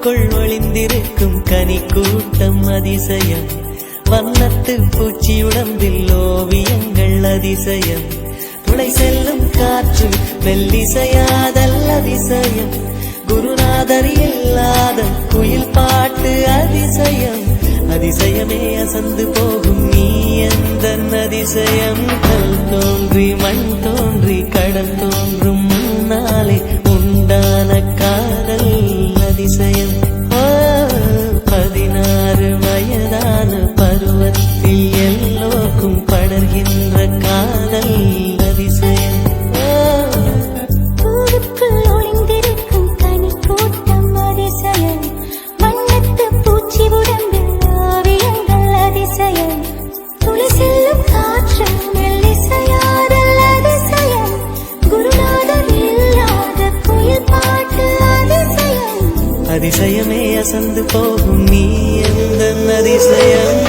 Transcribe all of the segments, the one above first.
பூவுக்குள் ஒளிந்திருக்கும் கனி கூட்டம் அதிசயம். வண்ணத்து பூச்சி உடம்பில் ஓவியங்கள் அதிசயம். துளை செல்லும் காற்று மெல்லிசையாதல் அதிசயம். குருநாதர் இல்லாத குயில் பாட்டு அதிசயம். அதிசயமே அசந்து போகும் நீ எந்த அதிசயம். கல் தோன்றி மண் தோன்றி கடல் தோன்றும் முன்னாலே உண்டான காதல் அதிசயம். 16 வயதான பருவத்தில் எல்லோருக்கும் படர்கின்ற காதல் அதிசயம். பூவுக்குள் ஒளிந்திருக்கும் கனி கூட்டம் அதிசயம். வண்ணத்து பூச்சி உடம்பில் ஓவியங்கள் அதிசயம். துளி செல்லும் காற்று மெல்லிசையாதல் அதிசயம். குருநாதர் இல்லாத குயில் பாட்டு அதிசயம். அதிசயமே அசந்து போகும் நீ எந்த அதிசயம்.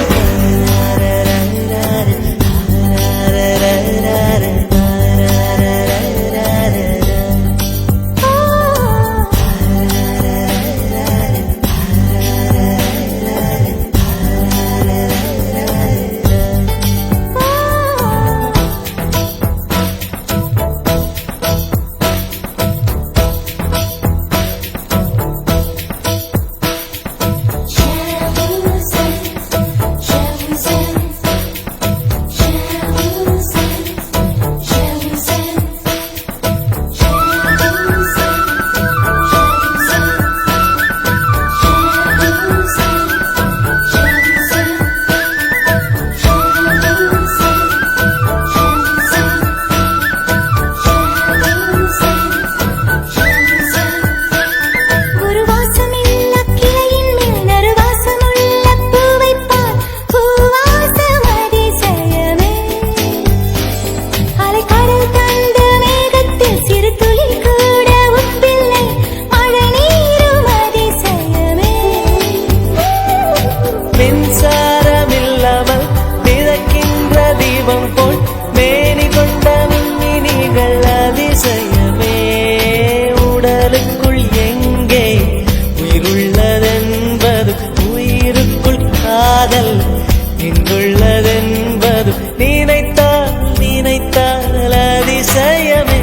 இங்குள்ளதென்பது நினைத்தால் நினைத்தால் அதிசயமே.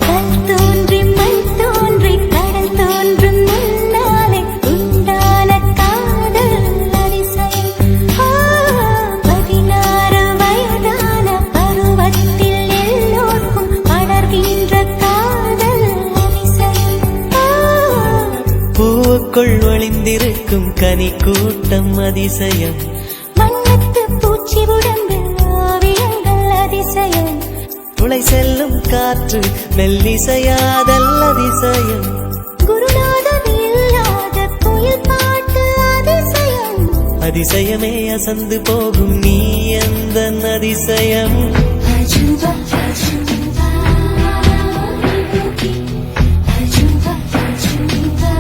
கல் தோன்றி மண் தோன்றி கடல் தோன்றும் முன்னாலே உண்டான காதல் அதிசயம். 16 வயதான பருவத்தில் எல்லோருக்கும் படர்கின்ற காதல் அதிசயம். பூவுக்குள் ஒளிந்திருக்கும் கனி கூட்டம் அதிசயம். வண்ணத்து பூச்சி உடம்பில் ஓவியங்கள் அதிசயம். துளை செல்லும் காற்று மெல்லிசையாதல் அதிசயம். குருநாதர் இல்லாத குயில் பாட்டு அதிசயம். அதிசயமே அசந்து போகும் நீ எந்த அதிசயம். அஜுபா அஜுபா அஜுபா அஜுபா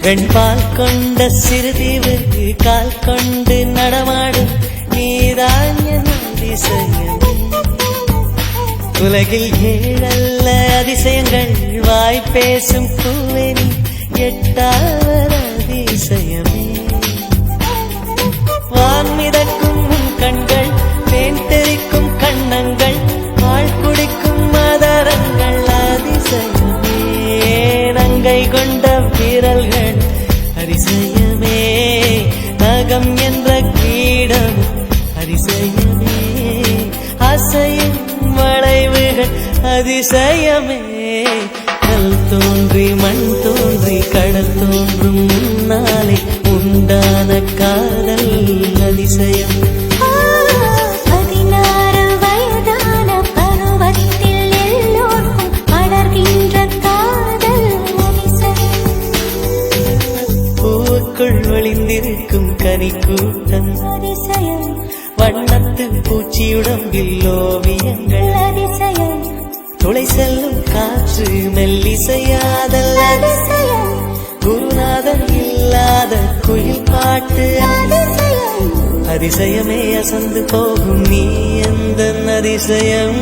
வெண்பால் கொண்ட சிறுதீவு கால் கொண்டு நடமாடும் நீதான் என் அதிசயம். உலகில் 7 அதிசயங்கள் வாய் பேசும் பூவெனி எட்டாவது அதிசயமே. வான் மிதக்கும் கண்கள் தேன் தெறிக்கும் கண்ணங்கள் பால் குடிக்கும் மதரங்கள் அதிசயமே. நங்கை கொண்ட விரல்கள் அதிசயமே. நகம் என்ற கீடம் அதிசயமே. அசையும் வளைவுகள் அதிசயமே. கல் தோன்றி மண் தோன்றி கடல் தோன்றும் முன்னாலே உண்டான காதல் அதிசயம். 16 வயதான பருவத்தில் எல்லோருக்கும் படர்கின்ற மணி கூட்டம் அதிசயம் வண்ணத்து பூச்சியுடம்பில் ஓவியங்கள் அதிசயம் துளை செல்லும் காற்று மெல்லிசையாதல் அதிசயம் குருநாதன் இல்லாத குயில் பாட்டு அதிசயம் அதிசயமே அசந்து போகும் நீ எந்த அதிசயம்